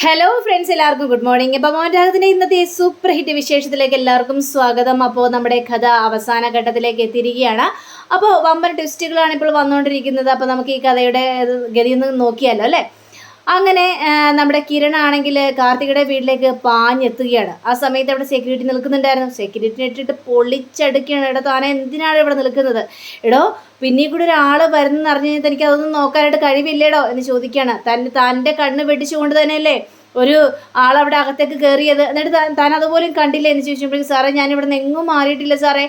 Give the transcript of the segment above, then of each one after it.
Hello friends, എല്ലാവർക്കും good morning. അപ്പോൾ മോഹൻരാഗത്തിൻ്റെ ഇന്നത്തെ സൂപ്പർ ഹിറ്റ് വിശേഷത്തിലേക്ക് എല്ലാവർക്കും സ്വാഗതം. അപ്പോൾ നമ്മുടെ കഥ അവസാന ഘട്ടത്തിലേക്ക് എത്തിയിരിക്കുകയാണ്. അപ്പോൾ വമ്പൻ ട്വിസ്റ്റുകളാണ് ഇപ്പോൾ വന്നുകൊണ്ടിരിക്കുന്നത്. അപ്പോൾ നമുക്ക് ഈ കഥയുടെ ഗതി ഒന്ന് നോക്കിയാലോ അല്ലേ. അങ്ങനെ നമ്മുടെ കിരൺ ആണെങ്കിൽ കാർത്തികയുടെ വീട്ടിലേക്ക് പാഞ്ഞെത്തുകയാണ്. ആ സമയത്ത് അവിടെ സെക്യൂരിറ്റി നിൽക്കുന്നുണ്ടായിരുന്നു. സെക്യൂരിറ്റിനെ ഇട്ടിട്ട് പൊളിച്ചടുക്കുകയാണ്. എടോ, താനെ എന്തിനാണ് ഇവിടെ നിൽക്കുന്നത്? എടോ, പിന്നെ കൂടെ ഒരാൾ വരുന്നെന്ന് അറിഞ്ഞു കഴിഞ്ഞാൽ തനിക്ക് അതൊന്നും നോക്കാനായിട്ട് കഴിവില്ലേടോ എന്ന് ചോദിക്കുകയാണ്. തൻ്റെ കണ്ണ് വെട്ടിച്ചുകൊണ്ട് തന്നെയല്ലേ ഒരു ആളവിടെ അകത്തേക്ക് കയറിയത്. എന്നിട്ട് താൻ അതുപോലും കണ്ടില്ല എന്ന് ചോദിച്ചപ്പോഴേക്കും, സാറേ ഞാനിവിടെ നിന്ന് എങ്ങും മാറിയിട്ടില്ല സാറേ,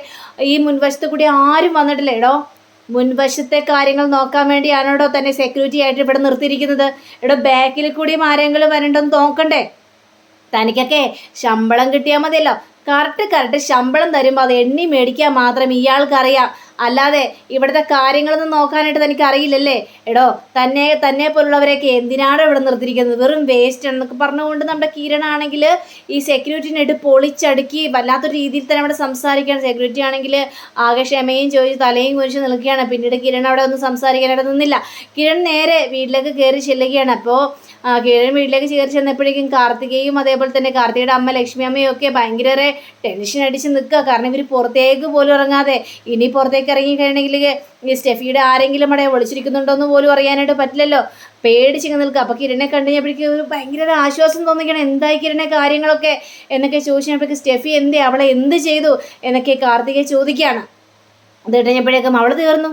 ഈ മുൻവശത്ത് കൂടി ആരും വന്നിട്ടില്ല. എടോ, മുൻവശത്തെ കാര്യങ്ങൾ നോക്കാൻ വേണ്ടിയാണോടോ തന്നെ സെക്യൂരിറ്റി ആയിട്ട് ഇവിടെ നിർത്തിയിരിക്കുന്നത്? ഇവിടെ ബാക്കിൽ കൂടിയും ആരെങ്കിലും വരണ്ടെന്ന് നോക്കണ്ടേ? തനിക്കൊക്കെ ശമ്പളം കിട്ടിയാൽ മതിയല്ലോ. കറക്റ്റ് ശമ്പളം തരുമ്പോൾ അത് എണ്ണി മേടിക്കാൻ മാത്രം ഇയാൾക്കറിയാം, അല്ലാതെ ഇവിടുത്തെ കാര്യങ്ങളൊന്നും നോക്കാനായിട്ട് തനിക്ക് അറിയില്ലല്ലേ? എടോ, തന്നെ പോലുള്ളവരെയൊക്കെ എന്തിനാണ് ഇവിടെ നിർത്തിയിരിക്കുന്നത്? വെറും വേസ്റ്റ് എന്നൊക്കെ പറഞ്ഞുകൊണ്ട് നമ്മുടെ കിരണാണെങ്കിൽ ഈ സെക്യൂരിറ്റിനായിട്ട് പൊളിച്ചടുക്കി വല്ലാത്തൊരു രീതിയിൽ തന്നെ അവിടെ സംസാരിക്കുകയാണ്. സെക്യൂരിറ്റി ആണെങ്കിൽ ആകെ ക്ഷമയും ചോദിച്ച് തലയും കുരിച്ച് നിൽക്കുകയാണ്. പിന്നീട് കിരൺ അവിടെ ഒന്നും സംസാരിക്കാനായിട്ട് നിന്നില്ല. കിരൺ നേരെ വീട്ടിലേക്ക് കയറി ചെല്ലുകയാണ്. അപ്പോൾ കിരൺ വീട്ടിലേക്ക് കയറി ചെന്നപ്പോഴേക്കും കാർത്തികയും അതേപോലെ തന്നെ കാർത്തികയുടെ അമ്മ ലക്ഷ്മി അമ്മയും ഒക്കെ ഭയങ്കര ടെൻഷൻ അടിച്ച് നിൽക്കുക. കാരണം ഇവർ പുറത്തേക്ക് പോലും ഇറങ്ങാതെ, ഇനി പുറത്തേക്ക് ഇറങ്ങിക്കഴിഞ്ഞെങ്കിൽ ഈ സ്റ്റെഫിയുടെ ആരെങ്കിലും അവിടെ ഒളിച്ചിരിക്കുന്നുണ്ടോ എന്ന് പോലും അറിയാനായിട്ട് പറ്റില്ലല്ലോ. പേടിച്ചിങ്ങ് നിൽക്കുക. അപ്പോൾ കിരണെ കണ്ടുകഴിഞ്ഞപ്പോഴേക്കും ഒരു ഭയങ്കര ആശ്വാസം തോന്നിക്കണം. എന്തായി കിരണെ കാര്യങ്ങളൊക്കെ എന്നൊക്കെ ചോദിച്ചപ്പോഴേക്കും, സ്റ്റെഫി എന്തേ, അവളെ എന്ത് ചെയ്തു എന്നൊക്കെ കാർത്തികയെ ചോദിക്കുകയാണ്. അത് കഴിഞ്ഞപ്പോഴേക്കും അവൾ തീർന്നു,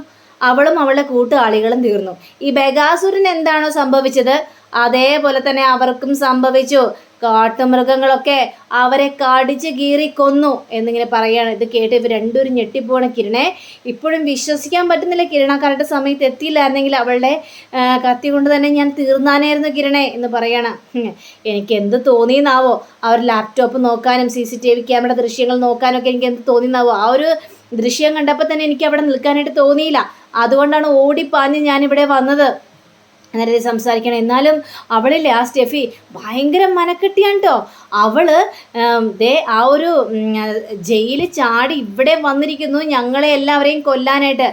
അവളും അവളുടെ കൂട്ടാളികളും തീർന്നു. ഈ ബഗാസുരന് എന്താണോ സംഭവിച്ചത് അതേപോലെ തന്നെ അവർക്കും സംഭവിച്ചു. കാട്ടുമൃഗങ്ങളൊക്കെ അവരെ കടിച്ച് കീറി കൊന്നു എന്നിങ്ങനെ പറയുകയാണ്. ഇത് കേട്ട് ഇവർ രണ്ടുപേരും ഞെട്ടിപ്പോണ. കിരണെ ഇപ്പോഴും വിശ്വസിക്കാൻ പറ്റുന്നില്ല. കിരണ കറക്റ്റ് സമയത്ത് എത്തിയില്ലായിരുന്നെങ്കിൽ അവളുടെ കത്തി കൊണ്ട് തന്നെ ഞാൻ തീർന്നാനായിരുന്നു കിരണെ എന്ന് പറയണം. എനിക്ക് എന്ത് തോന്നിയെന്നാവോ, ആ ഒരു ലാപ്ടോപ്പ് നോക്കാനും CCTV ക്യാമറ ദൃശ്യങ്ങൾ നോക്കാനും ഒക്കെ എനിക്ക് എന്ത് തോന്നിയെന്നാവോ. ആ ഒരു ദൃശ്യം കണ്ടപ്പോൾ തന്നെ എനിക്ക് അവിടെ നിൽക്കാനായിട്ട് തോന്നിയില്ല. അതുകൊണ്ടാണ് ഓടിപ്പാഞ്ഞ് ഞാനിവിടെ വന്നത് എന്നൊരു സംസാരിക്കണം. എന്നാലും അവളില്ലേ ആ സ്റ്റെഫി ഭയങ്കര മനക്കെട്ടിയാണ് കേട്ടോ. അവള് ആ ഒരു ജയിലിൽ ചാടി ഇവിടെ വന്നിരിക്കുന്നു ഞങ്ങളെ എല്ലാവരെയും കൊല്ലാനായിട്ട്.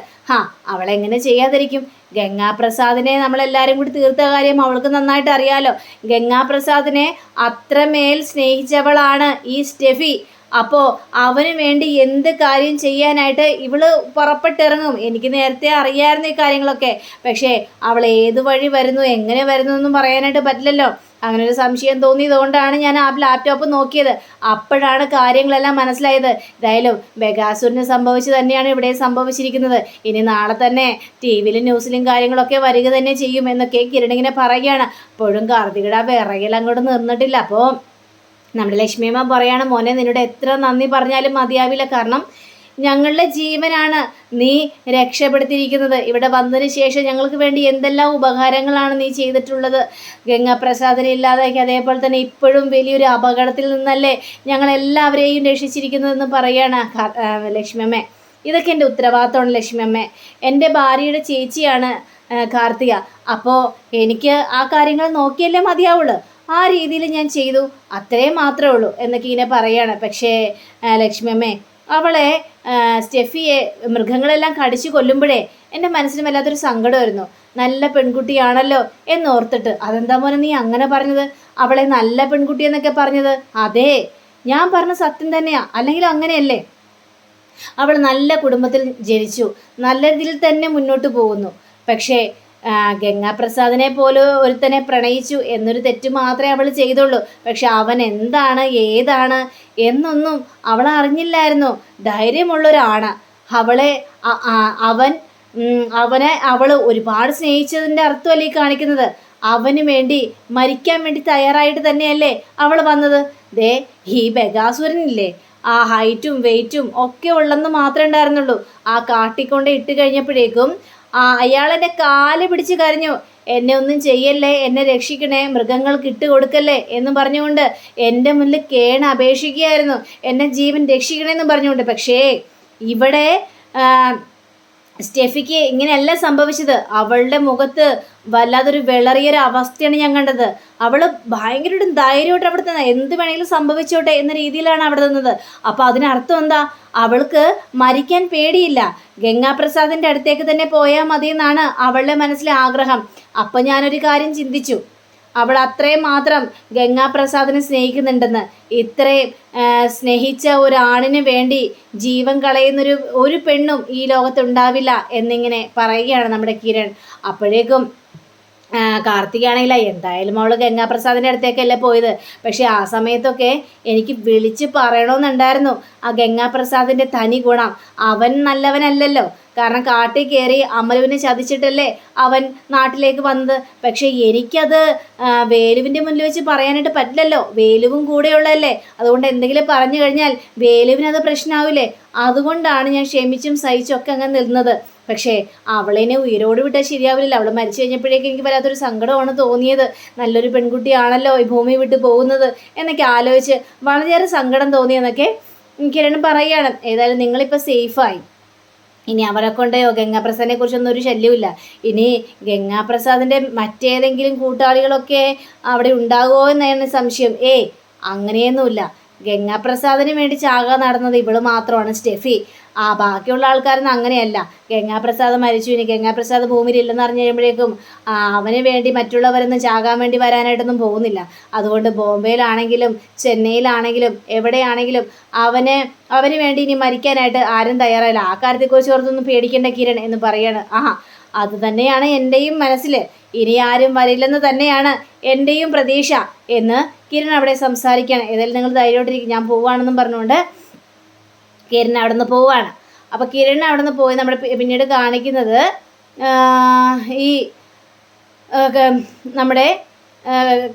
അവളെങ്ങനെ ചെയ്യാതിരിക്കും? ഗംഗാപ്രസാദിനെ നമ്മളെല്ലാവരും കൂടി തീർത്ത കാര്യം അവൾക്ക് നന്നായിട്ട് അറിയാലോ. ഗംഗാപ്രസാദിനെ അത്രമേൽ സ്നേഹിച്ചവളാണ് ഈ സ്റ്റെഫി. അപ്പോൾ അവന് വേണ്ടി എന്ത് കാര്യം ചെയ്യാനായിട്ട് ഇവള് പുറപ്പെട്ടിറങ്ങും. എനിക്ക് നേരത്തെ അറിയാമായിരുന്നു ഈ കാര്യങ്ങളൊക്കെ. പക്ഷേ അവൾ ഏത് വഴി വരുന്നു, എങ്ങനെ വരുന്നു എന്നും പറയാനായിട്ട് പറ്റില്ലല്ലോ. അങ്ങനെ ഒരു സംശയം തോന്നിയതുകൊണ്ടാണ് ഞാൻ ആ ലാപ്ടോപ്പ് നോക്കിയത്. അപ്പോഴാണ് കാര്യങ്ങളെല്ലാം മനസ്സിലായത്. എന്തായാലും ബഗാസുരന് സംഭവിച്ചു തന്നെയാണ് ഇവിടെ സംഭവിച്ചിരിക്കുന്നത്. ഇനി നാളെ തന്നെ TV-യിലും ന്യൂസിലും കാര്യങ്ങളൊക്കെ വരിക തന്നെ ചെയ്യും എന്നൊക്കെ കിരണിങ്ങനെ പറയുകയാണ്. അപ്പോഴും കാർത്തികയുടെ വിറകിൽ അങ്ങോട്ട് നിന്നിട്ടില്ല. അപ്പോൾ നമ്മുടെ ലക്ഷ്മിയമ്മ പറയാണ്, മോനെ നിന്നോട് എത്ര നന്ദി പറഞ്ഞാലും മതിയാവില്ല. കാരണം ഞങ്ങളുടെ ജീവനാണ് നീ രക്ഷപ്പെടുത്തിയിരിക്കുന്നത്. ഇവിടെ വന്നതിന് ശേഷം ഞങ്ങൾക്ക് വേണ്ടി എന്തെല്ലാം ഉപകാരങ്ങളാണ് നീ ചെയ്തിട്ടുള്ളത്. ഗംഗാപ്രസാദിനെ ഇല്ലാതാക്കി, അതേപോലെ തന്നെ ഇപ്പോഴും വലിയൊരു അപകടത്തിൽ നിന്നല്ലേ ഞങ്ങളെല്ലാവരെയും രക്ഷിച്ചിരിക്കുന്നതെന്ന് പറയാണ് ലക്ഷ്മിയമ്മ. ഇതൊക്കെ എൻ്റെ ഉത്തരവാദിത്തമാണ് ലക്ഷ്മിയമ്മ. എൻ്റെ ഭാര്യയുടെ ചേച്ചിയാണ് കാർത്തിക. അപ്പോൾ എനിക്ക് ആ കാര്യങ്ങൾ നോക്കിയല്ലേ മതിയാവുള്ളൂ. ആ രീതിയിൽ ഞാൻ ചെയ്തു, അത്രയും മാത്രമേ ഉള്ളൂ എന്നൊക്കെ ഇങ്ങനെ പറയാണ്. പക്ഷേ ലക്ഷ്മിയമ്മേ, അവളെ സ്റ്റെഫിയെ മൃഗങ്ങളെല്ലാം കടിച്ചു കൊല്ലുമ്പോഴേ എൻ്റെ മനസ്സിന് വല്ലാത്തൊരു സങ്കടമായിരുന്നു. നല്ല പെൺകുട്ടിയാണല്ലോ എന്നോർത്തിട്ട്. അതെന്താ മോനെ നീ അങ്ങനെ പറഞ്ഞത്? അവളെ നല്ല പെൺകുട്ടി എന്നൊക്കെ പറഞ്ഞത്? അതെ, ഞാൻ പറഞ്ഞ സത്യം തന്നെയാ. അല്ലെങ്കിൽ അങ്ങനെയല്ലേ? അവൾ നല്ല കുടുംബത്തിൽ ജനിച്ചു, നല്ല രീതിയിൽ തന്നെ മുന്നോട്ട് പോകുന്നു. പക്ഷേ ഗംഗാപ്രസാദിനെ പോലും ഒരുത്തനെ പ്രണയിച്ചു എന്നൊരു തെറ്റ് മാത്രമേ അവൾ ചെയ്തുള്ളൂ. പക്ഷെ അവൻ എന്താണ് ഏതാണ് എന്നൊന്നും അവൾ അറിഞ്ഞില്ലായിരുന്നു. ധൈര്യമുള്ളൊരാണ് അവനെ അവൾ ഒരുപാട് സ്നേഹിച്ചതിൻ്റെ അർത്ഥമല്ലേ ഈ കാണിക്കുന്നത്. അവന് വേണ്ടി മരിക്കാൻ വേണ്ടി തയ്യാറായിട്ട് തന്നെയല്ലേ അവൾ വന്നത്. ഈ ബഗാസുരനില്ലേ, ആ ഹൈറ്റും വെയിറ്റും ഒക്കെ ഉള്ളെന്ന് മാത്രമേ ഉണ്ടായിരുന്നുള്ളൂ. ആ കാട്ടിക്കൊണ്ട് ഇട്ട് കഴിഞ്ഞപ്പോഴേക്കും അയാളെൻ്റെ കാല് പിടിച്ച് കരഞ്ഞു, എന്നെ ഒന്നും ചെയ്യല്ലേ, എന്നെ രക്ഷിക്കണേ, മൃഗങ്ങൾക്ക് ഇട്ട് കൊടുക്കല്ലേ എന്ന് പറഞ്ഞുകൊണ്ട് എൻ്റെ മുന്നിൽ അപേക്ഷിക്കുകയായിരുന്നു, എന്നെ ജീവൻ രക്ഷിക്കണമെന്ന് പറഞ്ഞുകൊണ്ട്. പക്ഷേ ഇവിടെ സ്റ്റെഫിക്ക് ഇങ്ങനെയല്ല സംഭവിച്ചത്. അവളുടെ മുഖത്ത് വല്ലാതൊരു വിളറിയൊരു അവസ്ഥയാണ് ഞാൻ കണ്ടത്. അവൾ ഭയങ്കര ധൈര്യമായിട്ട് അവിടെ തന്നെ എന്ത് വേണമെങ്കിലും സംഭവിച്ചോട്ടെ എന്ന രീതിയിലാണ് അവിടെ നിന്നത്. അപ്പോൾ അതിനർത്ഥം എന്താ? അവൾക്ക് മരിക്കാൻ പേടിയില്ല. ഗംഗാപ്രസാദിൻ്റെ അടുത്തേക്ക് തന്നെ പോയാൽ മതി എന്നാണ് അവളുടെ മനസ്സിലെ ആഗ്രഹം. അപ്പം ഞാനൊരു കാര്യം ചിന്തിച്ചു, അവൾ അത്രയും മാത്രം ഗംഗാപ്രസാദിനെ സ്നേഹിക്കുന്നുണ്ടെന്ന്. ഇത്രയും സ്നേഹിച്ച ഒരാണിന് വേണ്ടി ജീവൻ കളയുന്നൊരു ഒരു പെണ്ണും ഈ ലോകത്തുണ്ടാവില്ല എന്നിങ്ങനെ പറയുകയാണ് നമ്മുടെ കിരൺ. അപ്പോഴേക്കും കാർത്തികാണെങ്കില എന്തായാലും അവൾ ഗംഗാപ്രസാദിൻ്റെ അടുത്തേക്കല്ലേ പോയത്. പക്ഷെ ആ സമയത്തൊക്കെ എനിക്ക് വിളിച്ച് പറയണമെന്നുണ്ടായിരുന്നു ആ ഗംഗാപ്രസാദിൻ്റെ തനി ഗുണം. അവൻ നല്ലവനല്ലല്ലോ, കാരണം കാട്ടിൽ കയറി അമലുവിനെ ചതിച്ചിട്ടല്ലേ അവൻ നാട്ടിലേക്ക് വന്നത്. പക്ഷെ എനിക്കത് വേലുവിൻ്റെ മുന്നിൽ വെച്ച് പറയാനായിട്ട് പറ്റില്ലല്ലോ, വേലുവും കൂടെയുള്ളതല്ലേ. അതുകൊണ്ട് എന്തെങ്കിലും പറഞ്ഞു കഴിഞ്ഞാൽ വേലുവിനത് പ്രശ്നമാവില്ലേ. അതുകൊണ്ടാണ് ഞാൻ ക്ഷമിച്ചും സഹിച്ചൊക്കെ അങ്ങനെ നിന്നത്. പക്ഷേ അവളിനെ ഉയരോട് വിട്ടാൽ ശരിയാവില്ല. അവൾ മരിച്ചു കഴിഞ്ഞപ്പോഴേക്കും എനിക്ക് വല്ലാത്തൊരു സങ്കടമാണ് തോന്നിയത്. നല്ലൊരു പെൺകുട്ടിയാണല്ലോ ഈ ഭൂമി വിട്ട് പോകുന്നത് എന്നൊക്കെ ആലോചിച്ച് വളരെയേറെ സങ്കടം തോന്നിയെന്നൊക്കെ കിരൺ പറയുകയാണ്. ഏതായാലും നിങ്ങളിപ്പോൾ സേഫായി. ഇനി അവരെ കൊണ്ട് ഗംഗാപ്രസാദിനെ കുറിച്ചൊന്നും ഒരു ശല്യമില്ല. ഇനി ഗംഗാപ്രസാദിൻ്റെ മറ്റേതെങ്കിലും കൂട്ടാളികളൊക്കെ അവിടെ ഉണ്ടാകുമോ എന്നാണ് സംശയം. അങ്ങനെയൊന്നുമില്ല. ഗംഗാപ്രസാദിന് വേണ്ടി ചാകാൻ നടന്നത് ഇവള് മാത്രമാണ്, സ്റ്റെഫി. ബാക്കിയുള്ള ആൾക്കാരൊന്നും അങ്ങനെയല്ല. ഗംഗാപ്രസാദ് മരിച്ചു, ഇനി ഗംഗാപ്രസാദ് ഭൂമിയിൽ ഇല്ലെന്ന് അറിഞ്ഞു കഴിയുമ്പോഴേക്കും അവന് വേണ്ടി മറ്റുള്ളവരൊന്നും ചാകാൻ വേണ്ടി വരാനായിട്ടൊന്നും പോകുന്നില്ല. അതുകൊണ്ട് ബോംബെയിലാണെങ്കിലും ചെന്നൈയിലാണെങ്കിലും എവിടെയാണെങ്കിലും അവന് വേണ്ടി ഇനി മരിക്കാനായിട്ട് ആരും തയ്യാറായില്ല. ആ കാര്യത്തെക്കുറിച്ച് ഓർത്തൊന്നും പേടിക്കേണ്ട കിരൺ എന്ന് പറയാണ്. അത് തന്നെയാണ് എൻ്റെയും മനസ്സിൽ. ഇനി ആരും വരില്ലെന്ന് തന്നെയാണ് എൻ്റെയും പ്രതീക്ഷ എന്ന് കിരൺ അവിടെ സംസാരിക്കുകയാണ്. ഏതായാലും നിങ്ങൾ ധൈര്യമായിട്ടിരിക്കും, ഞാൻ പോവുകയാണെന്നും പറഞ്ഞുകൊണ്ട് കിരൺ അവിടെ നിന്ന് പോവുകയാണ്. അപ്പോൾ കിരൺ അവിടെ നിന്ന് പോയി നമ്മൾ പിന്നീട് കാണിക്കുന്നത് ഈ നമ്മുടെ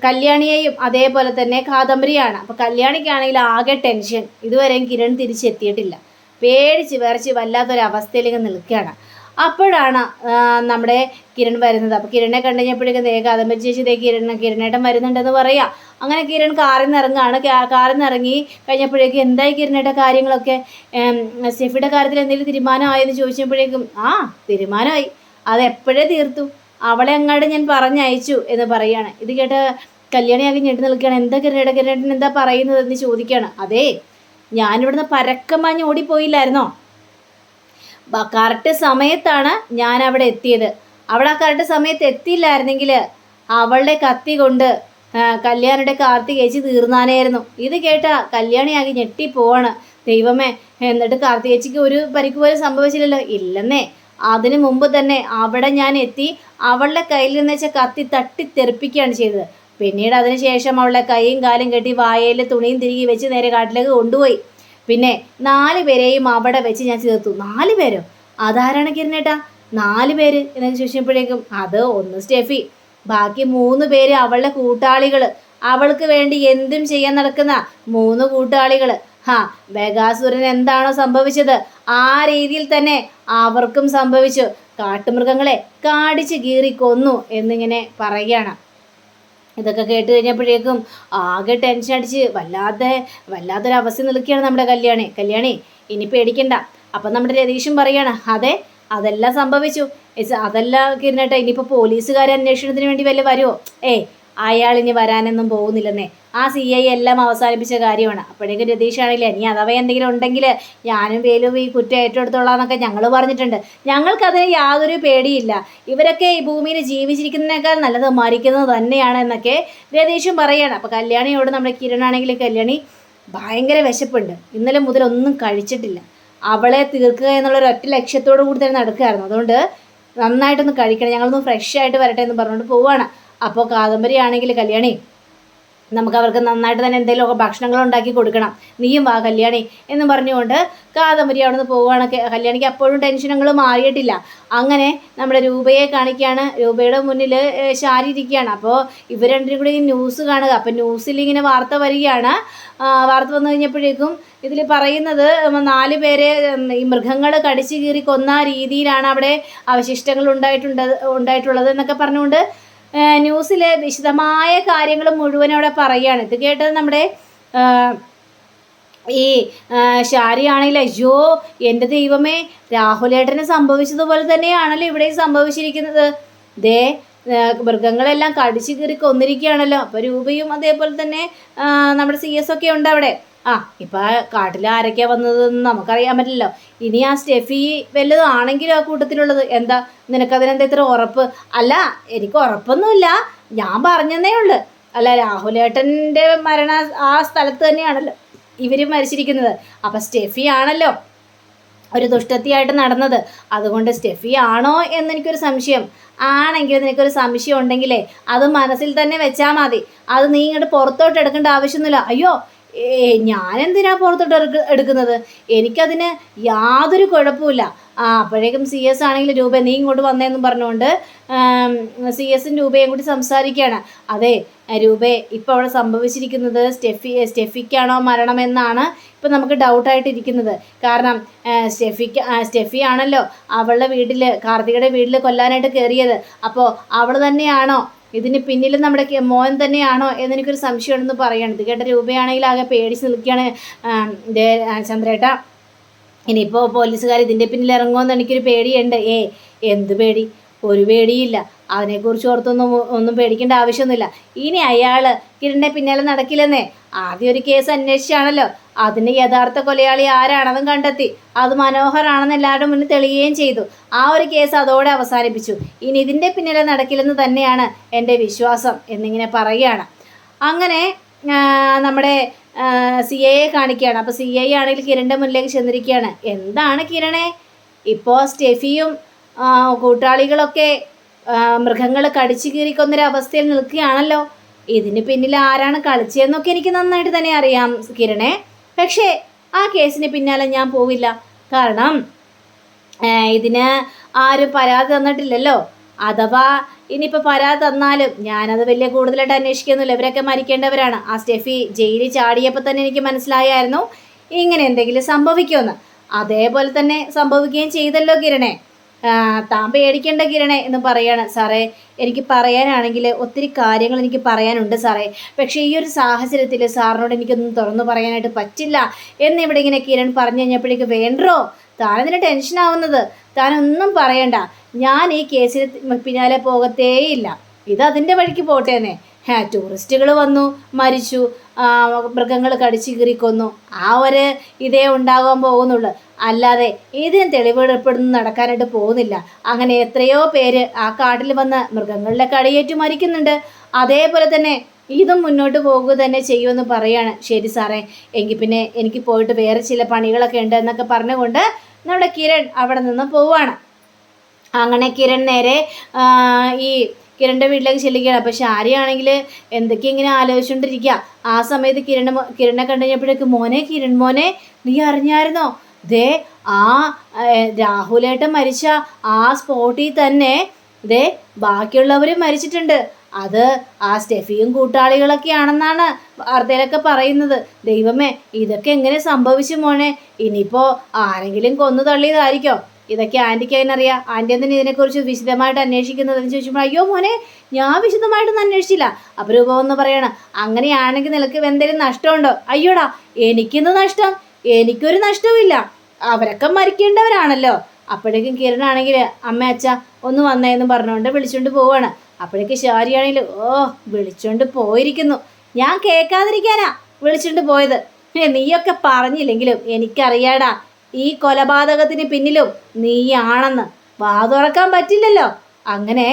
കല്യാണിയെയും അതേപോലെ തന്നെ കാദംബരിയാണ്. അപ്പോൾ കല്യാണിക്കാണെങ്കിൽ ആകെ ടെൻഷൻ. ഇതുവരെയും കിരൺ തിരിച്ചെത്തിയിട്ടില്ല. പേടിച്ച് വിറച്ച് വല്ലാത്തൊരവസ്ഥയിലേക്ക് നിൽക്കുകയാണ്. അപ്പോഴാണ് നമ്മുടെ കിരൺ വരുന്നത്. അപ്പോൾ കിരണിനെ കണ്ടു കഴിഞ്ഞപ്പോഴേക്കും കാദംബരി ചേച്ചി കിരണേട്ടൻ വരുന്നുണ്ടെന്ന് പറയാം. അങ്ങനെ കിരൺ കാറിൽ നിന്ന് ഇറങ്ങുകയാണ്. കാറിൽ നിന്ന് ഇറങ്ങി കഴിഞ്ഞപ്പോഴേക്കും എന്തായി കിരണേട്ട കാര്യങ്ങളൊക്കെ, സ്റ്റെഫിയുടെ കാര്യത്തിൽ എന്തെങ്കിലും തീരുമാനമായെന്ന് ചോദിച്ചപ്പോഴേക്കും തീരുമാനമായി, അത് എപ്പോഴേ തീർത്തു, അവളെ അങ്ങോട്ട് ഞാൻ പറഞ്ഞയച്ചു എന്ന് പറയുകയാണ്. ഇത് കേട്ട് കല്യാണിയാകെ ഞെട്ടി നിൽക്കുകയാണ്. എന്താ കിരണേട്ടൻ എന്താ പറയുന്നത് എന്ന് ചോദിക്കുകയാണ്. അതേ, ഞാനിവിടുന്ന് പരക്കമാഞ്ഞ് ഓടിപ്പോയില്ലായിരുന്നോ, കറക്റ്റ് സമയത്താണ് ഞാൻ അവിടെ എത്തിയത്. അവിടെ ആ കറക്റ്റ് സമയത്ത് എത്തിയില്ലായിരുന്നെങ്കിൽ അവളുടെ കത്തി കൊണ്ട് കല്യാണിയുടെ കാർത്തികേച്ചി തീർന്നാനായിരുന്നു. ഇത് കേട്ട കല്യാണിയാകെ ഞെട്ടിപ്പോവാണ്. ദൈവമേ, എന്നിട്ട് കാർത്തികേച്ചിക്ക് ഒരു പരിക്ക് പോലും സംഭവിച്ചില്ലല്ലോ? ഇല്ലെന്നേ, അതിനു മുമ്പ് തന്നെ അവിടെ ഞാൻ എത്തി അവളുടെ കയ്യിൽ നിന്ന് വെച്ച കത്തി തട്ടിത്തെറിപ്പിക്കുകയാണ് ചെയ്തത്. പിന്നീട് അതിനുശേഷം അവളുടെ കൈയും കാലും കെട്ടി വായയിൽ തുണിയും തിരികെ വെച്ച് നേരെ കാട്ടിലേക്ക് കൊണ്ടുപോയി. പിന്നെ 4 പേരെയും അവിടെ വെച്ച് ഞാൻ ചേർത്തു. 4 പേരോ? അതാരാണ് കിരണേട്ടാ 4 പേര് എന്നൊക്കെ ചോദിച്ചപ്പോഴേക്കും അത് ഒന്ന് സ്റ്റെഫി, ബാക്കി 3 പേര് അവളുടെ കൂട്ടാളികൾ, അവൾക്ക് വേണ്ടി എന്തും ചെയ്യാൻ നടക്കുന്ന 3 കൂട്ടാളികൾ. ബഗാസുരൻ എന്താണോ സംഭവിച്ചത് ആ രീതിയിൽ തന്നെ അവർക്കും സംഭവിച്ചു. കാട്ടുമൃഗങ്ങളെ കാടിച്ച് കീറി കൊന്നു എന്നിങ്ങനെ പറയുകയാണ്. ഇതൊക്കെ കേട്ട് കഴിഞ്ഞപ്പോഴേക്കും ആകെ ടെൻഷൻ അടിച്ച് വല്ലാത്തൊരവസ്ഥ നിൽക്കുകയാണ് നമ്മുടെ കല്യാണി. ഇനി പേടിക്കണ്ട. അപ്പം നമ്മുടെ രതീഷും പറയാണ്, അതെ, അതെല്ലാം സംഭവിച്ചു. അതല്ല കിരണേട്ട, ഇനിയിപ്പോൾ പോലീസുകാരെ അന്വേഷണത്തിന് വേണ്ടി വല്ല വരുമോ? അയാൾ ഇനി വരാനൊന്നും പോകുന്നില്ലെന്നേ, ആ CI എല്ലാം അവസാനിപ്പിച്ച കാര്യമാണ്. അപ്പോഴേക്കും രതീഷാണെങ്കിലേ, ഇനി അഥവാ എന്തെങ്കിലും ഉണ്ടെങ്കിൽ ഞാനും വേലും ഈ കുറ്റം ഏറ്റെടുത്തോളാന്നൊക്കെ ഞങ്ങൾ പറഞ്ഞിട്ടുണ്ട്. ഞങ്ങൾക്കതിന് യാതൊരു പേടിയില്ല. ഇവരൊക്കെ ഈ ഭൂമിയിൽ ജീവിച്ചിരിക്കുന്നതിനേക്കാൾ നല്ലത് മരിക്കുന്നത് തന്നെയാണ് എന്നൊക്കെ രതീഷും പറയാണ്. അപ്പോൾ കല്യാണിയോട് നമ്മുടെ കിരണാണെങ്കിൽ, കല്യാണി ഭയങ്കര വിശപ്പുണ്ട്, ഇന്നലെ മുതൽ ഒന്നും കഴിച്ചിട്ടില്ല, അവളെ തീർക്കുക എന്നുള്ള ഒരൊറ്റ ലക്ഷ്യത്തോടു കൂടി തന്നെ നടക്കുകയായിരുന്നു. അതുകൊണ്ട് നന്നായിട്ടൊന്ന് കഴിക്കണം, ഞങ്ങളൊന്ന് ഫ്രഷ് ആയിട്ട് വരട്ടെ എന്ന് പറഞ്ഞുകൊണ്ട് പോവുകയാണ്. അപ്പോൾ കാദംബരി ആണെങ്കിൽ, കല്യാണി നമുക്ക് അവർക്ക് നന്നായിട്ട് തന്നെ എന്തെങ്കിലുമൊക്കെ ഭക്ഷണങ്ങൾ ഉണ്ടാക്കി കൊടുക്കണം, നീയും വാ കല്യാണി എന്ന് പറഞ്ഞുകൊണ്ട് കാദംബരി അവിടെ നിന്ന് പോവുകയാണ്. കല്യാണിക്ക് അപ്പോഴും ടെൻഷനുകൾ മാറിയിട്ടില്ല. അങ്ങനെ നമ്മുടെ രൂപയെ കാണിക്കുകയാണ്. രൂപയുടെ മുന്നിൽ ശാരി ഇരിക്കുകയാണ്. അപ്പോൾ ഇവർ രണ്ടും കൂടി ന്യൂസ് കാണുക. അപ്പോൾ ന്യൂസിൽ ഇങ്ങനെ വാർത്ത വരികയാണ്. വാർത്ത വന്നു കഴിഞ്ഞപ്പോഴേക്കും ഇതിൽ പറയുന്നത് 4 പേരെ ഈ മൃഗങ്ങൾ കടിച്ചു കീറി കൊന്ന രീതിയിലാണ് അവിടെ അവശിഷ്ടങ്ങൾ ഉണ്ടായിട്ടുള്ളത് എന്നൊക്കെ പറഞ്ഞുകൊണ്ട് ന്യൂസിലെ വിശദമായ കാര്യങ്ങൾ മുഴുവൻ അവിടെ പറയുകയാണ്. ഇത് കേട്ടത് നമ്മുടെ ഈ ശാരിയാണെങ്കിൽ, അയ്യോ എൻ്റെ ദൈവമേ, രാഹുലേട്ടന് സംഭവിച്ചതുപോലെ തന്നെയാണല്ലോ ഇവിടെ സംഭവിച്ചിരിക്കുന്നത്. മൃഗങ്ങളെല്ലാം കടിച്ചു കീറി കൊന്നിരിക്കുകയാണല്ലോ. അപ്പോൾ രൂപയും അതേപോലെ തന്നെ നമ്മുടെ CS ഒക്കെ ഉണ്ട് അവിടെ. ഇപ്പം കാട്ടിൽ ആരൊക്കെയാണ് വന്നതെന്ന് നമുക്കറിയാൻ പറ്റില്ലല്ലോ. ഇനി ആ സ്റ്റെഫി വല്ലതാണെങ്കിലും ആ കൂട്ടത്തിലുള്ളത്. എന്താ നിനക്കതിനെന്താ ഇത്ര ഉറപ്പ്? അല്ല, എനിക്ക് ഉറപ്പൊന്നുമില്ല, ഞാൻ പറഞ്ഞതേ ഉള്ളു. അല്ല, രാഹുലേട്ടൻ്റെ മരണ ആ സ്ഥലത്ത് തന്നെയാണല്ലോ ഇവർ മരിച്ചിരിക്കുന്നത്. അപ്പം സ്റ്റെഫി ആണല്ലോ ഒരു ദുഷ്ടത്തിയായിട്ട് നടന്നത്. അതുകൊണ്ട് സ്റ്റെഫി ആണോ എന്നെനിക്കൊരു സംശയം. ആണെങ്കിൽ നിനക്കൊരു സംശയം ഉണ്ടെങ്കിലേ അത് മനസ്സിൽ തന്നെ വെച്ചാൽ മതി. അത് നീ ഇങ്ങോട്ട് പുറത്തോട്ട് എടുക്കേണ്ട ആവശ്യമൊന്നുമില്ല. അയ്യോ, ഞാനെന്തിനാ പുറത്തോട്ട് എടുക്കുന്നത്? എനിക്കതിന് യാതൊരു കുഴപ്പമില്ല. അപ്പോഴേക്കും സി എസ് ആണെങ്കിൽ രൂപ നീ ഇങ്ങോട്ട് വന്നേന്നും പറഞ്ഞുകൊണ്ട് സി എസും രൂപയും കൂടി സംസാരിക്കുകയാണ്. അതെ രൂപേ, ഇപ്പോൾ അവിടെ സംഭവിച്ചിരിക്കുന്നത് സ്റ്റെഫിക്കാണോ മരണമെന്നാണ് ഇപ്പം നമുക്ക് ഡൗട്ടായിട്ടിരിക്കുന്നത്. കാരണം സ്റ്റെഫി ആണല്ലോ അവളുടെ വീട്ടിൽ, കാർത്തികയുടെ വീട്ടിൽ കൊല്ലാനായിട്ട് കയറിയത്. അപ്പോൾ അവൾ തന്നെയാണോ ഇതിന് പിന്നിൽ നമ്മുടെ മോൻ തന്നെയാണോ എന്നെനിക്കൊരു സംശയമുണ്ടെന്ന് പറയണം. ഇത് കേട്ട രൂപയാണെങ്കിൽ ആകെ പേടിച്ച് നിൽക്കുകയാണ്. ചന്ദ്രേട്ട, ഇനിയിപ്പോൾ പോലീസുകാർ ഇതിൻ്റെ പിന്നിൽ ഇറങ്ങുമെന്ന് എനിക്കൊരു പേടിയുണ്ട്. എന്ത് പേടി? ഒരു പേടിയില്ല. അതിനെക്കുറിച്ച് ഒന്നും പേടിക്കേണ്ട ആവശ്യമൊന്നുമില്ല. ഇനി അയാൾ കിരണിൻ്റെ പിന്നാലെ നടക്കില്ലെന്നേ. ആദ്യം ഒരു കേസ് അന്വേഷിച്ചാണല്ലോ, അതിൻ്റെ യഥാർത്ഥ കൊലയാളി ആരാണെന്നും കണ്ടെത്തി. അത് മനോഹറാണെന്ന് എല്ലാവരുടെ മുന്നിൽ തെളിയുകയും ചെയ്തു. ആ ഒരു കേസ് അതോടെ അവസാനിപ്പിച്ചു. ഇനി ഇതിൻ്റെ പിന്നിലെ നടക്കില്ലെന്ന് തന്നെയാണ് എൻ്റെ വിശ്വാസം എന്നിങ്ങനെ പറയുകയാണ്. അങ്ങനെ നമ്മുടെ സി ഐയെ കാണിക്കുകയാണ്. അപ്പോൾ സി ഐ ആണെങ്കിൽ കിരണിൻ്റെ മുന്നിലേക്ക് ചെന്നിരിക്കുകയാണ്. എന്താണ് കിരണേ, ഇപ്പോൾ സ്റ്റെഫിയും കൂട്ടാളികളൊക്കെ മൃഗങ്ങൾ കടിച്ചു കീറിക്കൊന്നൊരവസ്ഥയിൽ നിൽക്കുകയാണല്ലോ. ഇതിന് പിന്നിൽ ആരാണ് കളിച്ചതെന്നൊക്കെ എനിക്ക് നന്നായിട്ട് തന്നെ അറിയാം കിരണേ. പക്ഷേ ആ കേസിന് പിന്നാലെ ഞാൻ പോവില്ല. കാരണം ഇതിന് ആരും പരാതി തന്നിട്ടില്ലല്ലോ. അഥവാ ഇനിയിപ്പോൾ പരാതി തന്നാലും ഞാനത് വലിയ കൂടുതലായിട്ട് അന്വേഷിക്കുന്നില്ല. ഇവരൊക്കെ മരിക്കേണ്ടവരാണ്. ആ സ്റ്റെഫി ജയിലിൽ ചാടിയപ്പോൾ തന്നെ എനിക്ക് മനസ്സിലായായിരുന്നു ഇങ്ങനെ എന്തെങ്കിലും സംഭവിക്കുമെന്ന്. അതേപോലെ തന്നെ സംഭവിക്കുകയും ചെയ്തല്ലോ കിരണേ. താൻ പേടിക്കേണ്ട കിരണേ എന്ന് പറയാണ്. സാറേ, എനിക്ക് പറയാനാണെങ്കിൽ ഒത്തിരി കാര്യങ്ങൾ എനിക്ക് പറയാനുണ്ട് സാറേ. പക്ഷേ ഈ ഒരു സാഹചര്യത്തിൽ സാറിനോട് എനിക്കൊന്നും തുറന്നു പറയാനായിട്ട് പറ്റില്ല എന്നിവിടെ ഇങ്ങനെ കിരൺ പറഞ്ഞു കഴിഞ്ഞപ്പോഴേക്ക് വേണ്ടോ താനെന്തിനാ ടെൻഷനാവുന്നത്? താനൊന്നും പറയണ്ട. ഞാൻ ഈ കേസിന് പിന്നാലെ പോകത്തേയില്ല. ഇത് അതിൻ്റെ വഴിക്ക് പോട്ടേന്നേ. ടൂറിസ്റ്റുകൾ വന്നു, മരിച്ചു, മൃഗങ്ങൾ കടിച്ചു കീറിക്കൊന്നു, ആ ഒരു ഇതേ ഉണ്ടാകാൻ പോകുന്നുള്ളൂ. അല്ലാതെ ഇതിന് തെളിവെടുപ്പെടുന്ന് നടക്കാനായിട്ട് പോകുന്നില്ല. അങ്ങനെ എത്രയോ പേര് ആ കാട്ടിൽ വന്ന് മൃഗങ്ങളുടെ കടിയേറ്റു മരിക്കുന്നുണ്ട്. അതേപോലെ തന്നെ ഇതും മുന്നോട്ട് പോകുക തന്നെ ചെയ്യുമെന്ന് പറയാണ്. ശരി സാറേ, എങ്കിൽ പിന്നെ എനിക്ക് പോയിട്ട് വേറെ ചില പണികളൊക്കെ ഉണ്ട് എന്നൊക്കെ പറഞ്ഞുകൊണ്ട് നമ്മുടെ കിരൺ അവിടെ നിന്ന് പോവുകയാണ്. അങ്ങനെ കിരൺ നേരെ ഈ കിരണിൻ്റെ വീട്ടിലേക്ക് ചെല്ലുകയാണ്. അപ്പോൾ ശാരിയാണെങ്കിൽ എന്തൊക്കെ ഇങ്ങനെ ആലോചിച്ചുകൊണ്ടിരിക്കുക. ആ സമയത്ത് കിരണിനെ കണ്ടു കഴിഞ്ഞപ്പോഴേക്ക് കിരൺ മോനെ നീ അറിഞ്ഞായിരുന്നോ? ദേ ആ രാഹുലേട്ടൻ മരിച്ച ആ സ്പോട്ടിൽ തന്നെ ദേ ബാക്കിയുള്ളവരും മരിച്ചിട്ടുണ്ട്. അത് ആ സ്റ്റെഫിയും കൂട്ടാളികളൊക്കെയാണെന്നാണ് വാർത്തയിലൊക്കെ പറയുന്നത്. ദൈവമേ, ഇതൊക്കെ എങ്ങനെ സംഭവിച്ചു മോനെ? ഇനിയിപ്പോൾ ആരെങ്കിലും കൊന്നു തള്ളിയതായിരിക്കോ? ഇതൊക്കെ ആൻറ്റിക്ക് അതിനറിയാം. ആൻറ്റി എന്തിനാ ഇതിനെക്കുറിച്ച് വിശദമായിട്ട് അന്വേഷിക്കുന്നതെന്ന് ചോദിച്ചപ്പോൾ അയ്യോ മോനെ, ഞാൻ വിശദമായിട്ടൊന്നും അന്വേഷിച്ചില്ല. അപ്പോൾ രൂപം എന്ന് പറയണം, അങ്ങനെയാണെങ്കിൽ നിനക്ക് എന്തെങ്കിലും നഷ്ടമുണ്ടോ? അയ്യോടാ, എനിക്കെന്ത് നഷ്ടം? എനിക്കൊരു നഷ്ടവുമില്ല. അവരൊക്കെ മരിക്കേണ്ടവരാണല്ലോ. അപ്പോഴേക്കും കിരണാണെങ്കിൽ അമ്മ അച്ഛ ഒന്ന് വന്നേന്ന് പറഞ്ഞുകൊണ്ട് വിളിച്ചുകൊണ്ട് പോവാണ്. അപ്പോഴേക്ക് ശാരിയാണെങ്കിൽ വിളിച്ചുകൊണ്ട് പോയിരിക്കുന്നു. ഞാൻ കേൾക്കാതിരിക്കാനാ വിളിച്ചുകൊണ്ട് പോയത്. നീയൊക്കെ പറഞ്ഞില്ലെങ്കിലും എനിക്കറിയാടാ ഈ കൊലപാതകത്തിന് പിന്നിലും നീയാണെന്ന്. വാ തുറക്കാൻ പറ്റില്ലല്ലോ. അങ്ങനെ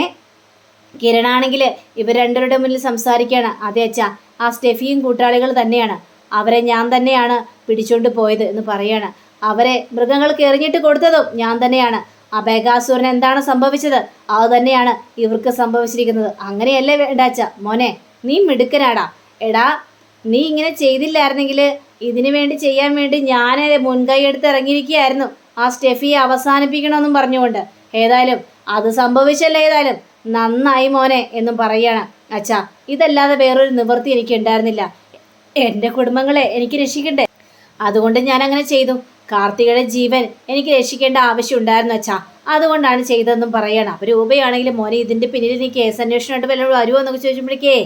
കിരണാണെങ്കിൽ ഇവർ രണ്ടുപേരുടെ മുന്നിൽ സംസാരിക്കുകയാണ്. അതെ അച്ഛാ, ആ സ്റ്റെഫിയും കൂട്ടാളികൾ തന്നെയാണ്. അവരെ ഞാൻ തന്നെയാണ് പിടിച്ചോണ്ട് പോയത് എന്ന് പറയാണ്. അവരെ മൃഗങ്ങൾക്ക് എറിഞ്ഞിട്ട് കൊടുത്തതും ഞാൻ തന്നെയാണ്. ആ ബേഗാസുരന് എന്താണ് സംഭവിച്ചത് അത് തന്നെയാണ് ഇവർക്ക് സംഭവിച്ചിരിക്കുന്നത്. അങ്ങനെയല്ലേ വേണ്ടാച്ച മോനെ, നീ മിടുക്കനാടാ. എടാ, നീ ഇങ്ങനെ ചെയ്തില്ലായിരുന്നെങ്കിൽ ഇതിനു വേണ്ടി ചെയ്യാൻ വേണ്ടി ഞാൻ മുൻകൈ എടുത്ത് ഇറങ്ങിയിരിക്കുകയായിരുന്നു ആ സ്റ്റെഫിയെ അവസാനിപ്പിക്കണമെന്നും പറഞ്ഞുകൊണ്ട്. ഏതായാലും അത് സംഭവിച്ചല്ലേ, ഏതായാലും നന്നായി മോനെ എന്നും പറയാണ്. അച്ഛാ, ഇതല്ലാതെ വേറൊരു നിവൃത്തി എനിക്ക് ഉണ്ടായിരുന്നില്ല. എൻ്റെ കുടുംബങ്ങളെ എനിക്ക് രക്ഷിക്കണ്ടേ, അതുകൊണ്ട് ഞാൻ അങ്ങനെ ചെയ്തു. കാർത്തികയുടെ ജീവൻ എനിക്ക് രക്ഷിക്കേണ്ട ആവശ്യം ഉണ്ടായിരുന്നു അച്ഛാ, അതുകൊണ്ടാണ് ചെയ്തതെന്നും പറയണം. അപ്പോൾ രൂപയാണെങ്കിലും മോനെ ഇതിൻ്റെ പിന്നിൽ നീ കേസ് അന്വേഷണമായിട്ട് വല്ലതും വരുമോ എന്നൊക്കെ ചോദിക്കുമ്പോഴേക്കേ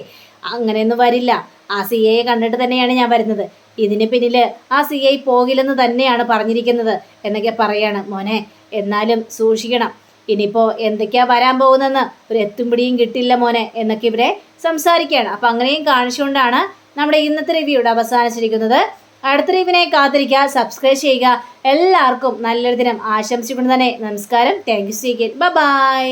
അങ്ങനെയൊന്നും വരില്ല. ആ സി ഐയെ കണ്ടിട്ട് തന്നെയാണ് ഞാൻ വരുന്നത്. ഇതിന് പിന്നിൽ ആ സി ഐ പോകില്ലെന്ന് തന്നെയാണ് പറഞ്ഞിരിക്കുന്നത് എന്നൊക്കെ പറയാണ്. മോനെ, എന്നാലും സൂക്ഷിക്കണം. ഇനിയിപ്പോൾ എന്തൊക്കെയാ വരാൻ പോകുന്നതെന്ന് ഒരു എത്തുംപിടിയും കിട്ടില്ല മോനെ എന്നൊക്കെ ഇവരെ സംസാരിക്കുകയാണ്. അപ്പം അങ്ങനെയും കാണിച്ചുകൊണ്ടാണ് നമ്മുടെ ഇന്നത്തെ റിവ്യൂടെ അവസാനിച്ചിരിക്കുന്നത്. അടുത്ത റിവ്യൂവിനെ കാത്തിരിക്കുക, സബ്സ്ക്രൈബ് ചെയ്യുക. എല്ലാവർക്കും നല്ലൊരു ദിനം ആശംസിച്ചുകൊണ്ട് തന്നെ നമസ്കാരം. Thank you. ബൈ.